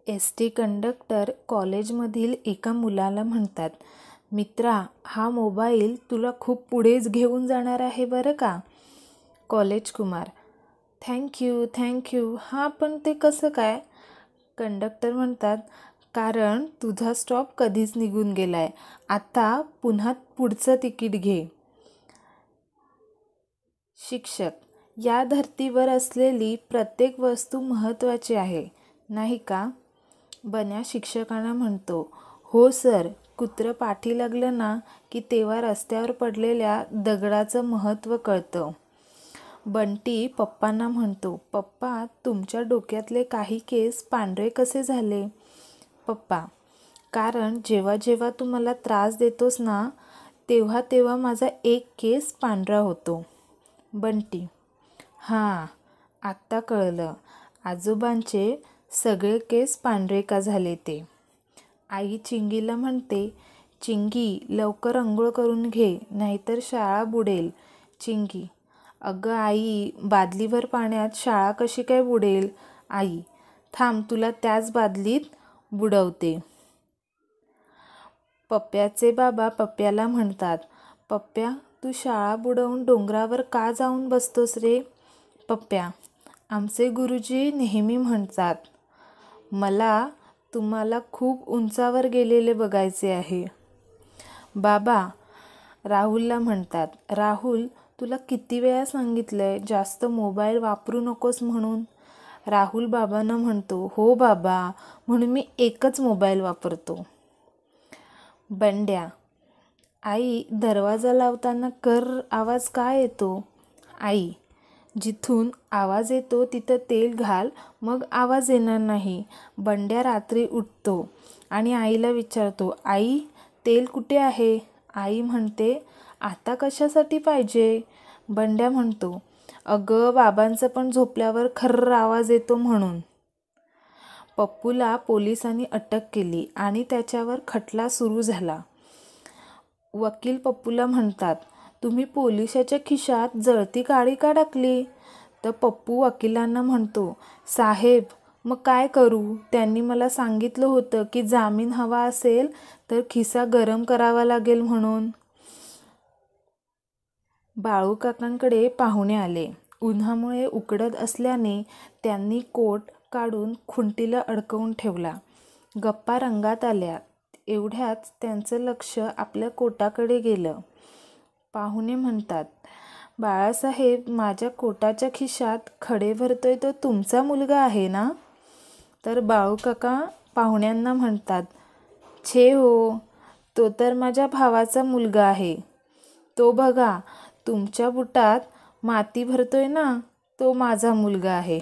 ST. Conductor कॉलेजमधील एका मुलाला म्हणतात, मित्रा, हा मोबाईल तुला खूप पुढेच घेऊन जाणार आहे बरं का. College Kumar, thank you. हां, पण ते कसं काय? कंडक्टर म्हणतात, कारण तुझा स्टॉप कधीच निघून गेलाय. आता पुन्हा पुढचं तिकीट घे. शिक्षक, या धर्तीवर असलेली प्रत्येक वस्तू महत्त्वाची आहे, नाही का? बन्या शिक्षकांना म्हणतो, हो सर. कुत्रं पाठी लागलं ना की तेव्हा रस्त्यावर पडलेल्या दगडाचं महत्त्व कळतं. बंटी पप्पांना म्हणतो, पप्पा, तुमच्या डोक्यातले काही केस पांढरे कसे झाले? पप्पा, कारण जेव्हा जेव्हा तू मला त्रास देतोस ना तेव्हा तेव्हा माझा एक केस पांढरा होतो. बंटी, हां, आत्ता कळलं. आजोबांचे सगळे केस पांढरे का झाले ते. आई चिंगीला म्हणते, चिंगी, लवकर अंघोळ करून घे, नाहीतर शाळा बुडेल. चिंगी, अगं आई, बादलीभर पाण्यात शाळा कशी काय बुडेल? आई, थांब, तुला त्याच बादलीत बुडवते. पप्प्याचे बाबा पप्प्याला म्हणतात, पप्प्या, तू शाळा बुडवून डोंगरावर का जाऊन बसतोस रे? पप्प्या, आमचे गुरुजी नेहमी म्हणतात, मला तुम्हाला खूप उंचावर गेलेले बघायचे आहे. बाबा राहुलला म्हणतात, राहुल, तुला किती वेळा सांगितलंय जास्त मोबाईल वापरू नकोस म्हणून. राहुल बाबांना म्हणतो, हो बाबा, म्हणून मी एकच मोबाईल वापरतो. बंड्या, आई, दरवाजा लावताना कर आवाज का येतो? आई, जिथून आवाज येतो तिथं तेल घाल, मग आवाज येणार नाही. बंड्या रात्री उठतो आणि आईला विचारतो, आई, तेल कुठे आहे? आई म्हणते, आता कशासाठी पाहिजे? बंड्या म्हणतो, अगं, बाबांचं पण झोपल्यावर खर्र आवाज येतो म्हणून. पप्पूला पोलिसांनी अटक केली आणि त्याच्यावर खटला सुरू झाला. वकील पप्पूला म्हणतात, तुम्ही पोलिसाच्या खिशात जळती काडी का टाकली? तर पप्पू वकिलांना म्हणतो, साहेब, मग काय करू? त्यांनी मला सांगितलं होतं की जामीन हवा असेल तर खिसा गरम करावा लागेल म्हणून. बाळू काकांकडे पाहुणे आले. उन्हामुळे उकडत असल्याने त्यांनी कोट काढून खुंटीला अडकवून ठेवला. गप्पा रंगात आल्या. एवढ्याच त्यांचं लक्ष आपल्या कोटाकडे गेलं. पाहुणे म्हणतात, बाळासाहेब, माझ्या कोटाच्या खिशात खडे भरतोय तो तुमचा मुलगा आहे ना? तर बाळू काका पाहुण्यांना म्हणतात, छे हो, तो तर माझ्या भावाचा मुलगा आहे. तो बघा, तुमच्या बुटात माती भरतोय ना, तो माझा मुलगा आहे.